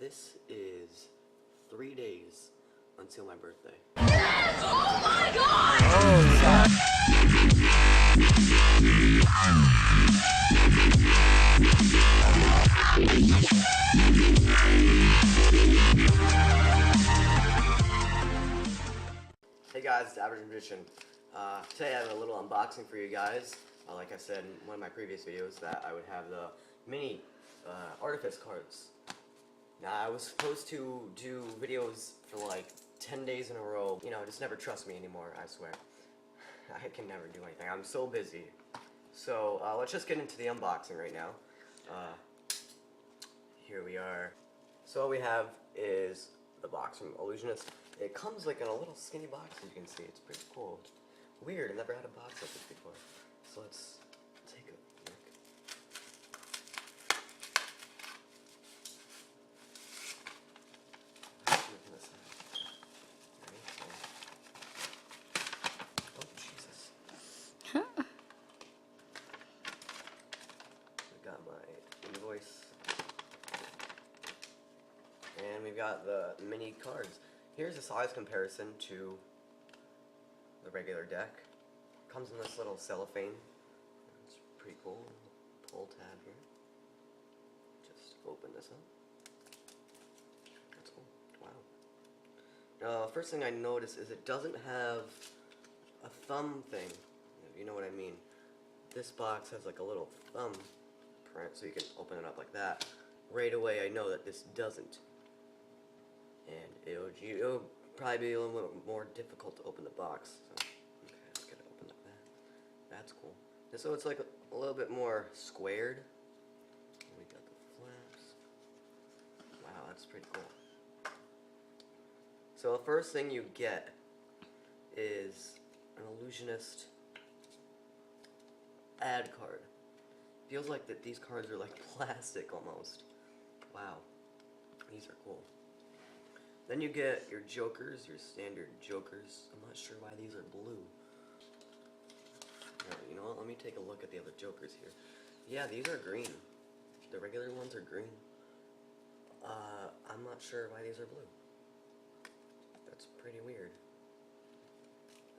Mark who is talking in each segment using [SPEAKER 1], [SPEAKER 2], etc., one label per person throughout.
[SPEAKER 1] This is 3 days until my birthday.
[SPEAKER 2] Yes! Oh my god! Oh god!
[SPEAKER 1] Hey guys, it's Average Magician. Today I have a little unboxing for you guys. Like I said in one of my previous videos, that I would have the mini Artifice cards. Now I was supposed to do videos for like 10 days in a row. You know, just never trust me anymore, I swear. I can never do anything. I'm so busy. So let's just get into the unboxing right now. Here we are. So what we have is the box from Illusionist. It comes like in a little skinny box, as you can see. It's pretty cool. Weird, I've never had a box like this before. So let's take a look. Oh, Jesus. We got my invoice. And we've got the mini cards. Here's a size comparison to the regular deck. Comes in this little cellophane. It's pretty cool. Pull tab here. Just open this up. That's cool. Wow. First thing I noticed is it doesn't have a thumb thing, if you know what I mean. This box has like a little thumb print, so you can open it up like that. Right away I know that this doesn't. And it'll probably be a little bit more difficult to open the box. So, okay, let's get it open like that. That's cool. And so it's like a little bit more squared. And we got the flaps. Wow, that's pretty cool. So the first thing you get is an Illusionist ad card. Feels like that these cards are like plastic almost. Wow, these are cool. Then you get your jokers, your standard jokers. I'm not sure why these are blue. Alright, you know what? Let me take a look at the other jokers here. Yeah, these are green. The regular ones are green. I'm not sure why these are blue. That's pretty weird.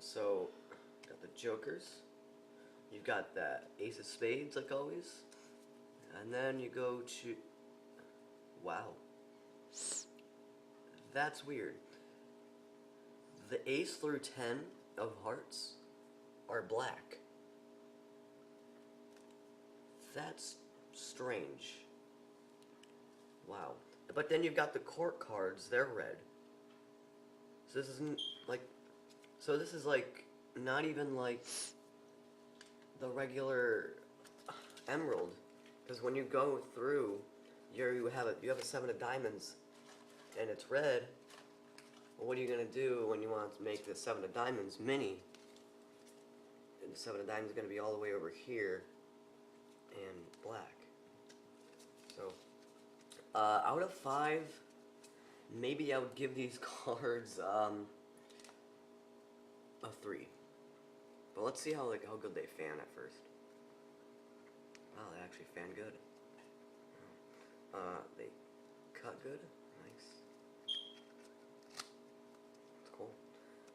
[SPEAKER 1] So, got the jokers. You've got that ace of spades, like always. And then you go to... Wow. That's weird. The ace through 10 of hearts are black. That's strange. Wow. But then you've got the court cards, they're red. So this isn't like... So this is like, not even like the regular Emerald. Because when you go through, you have a 7 of diamonds. And it's red. Well, what are you going to do when you want to make the 7 of diamonds mini? And the 7 of diamonds is going to be all the way over here and black. So, out of 5, maybe I would give these cards a 3. But let's see how good they fan at first. Wow, they actually fan good. They cut good.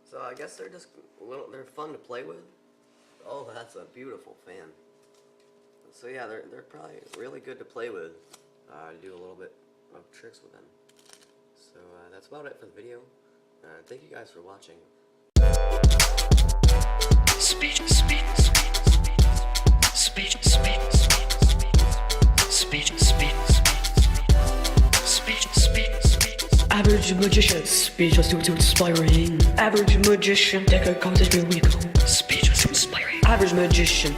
[SPEAKER 1] So I guess they're just they're fun to play with. Oh, that's a beautiful fan. So yeah, they're probably really good to play with. Do a little bit of tricks with them. So that's about it for the video. Thank you guys for watching.
[SPEAKER 3] Speech, speech, speech, speech, speech, speech, speech, speech, speech. Average magician, speech was too inspiring. Average magician, deck of cards is really cool. Speech was too inspiring. Average magician.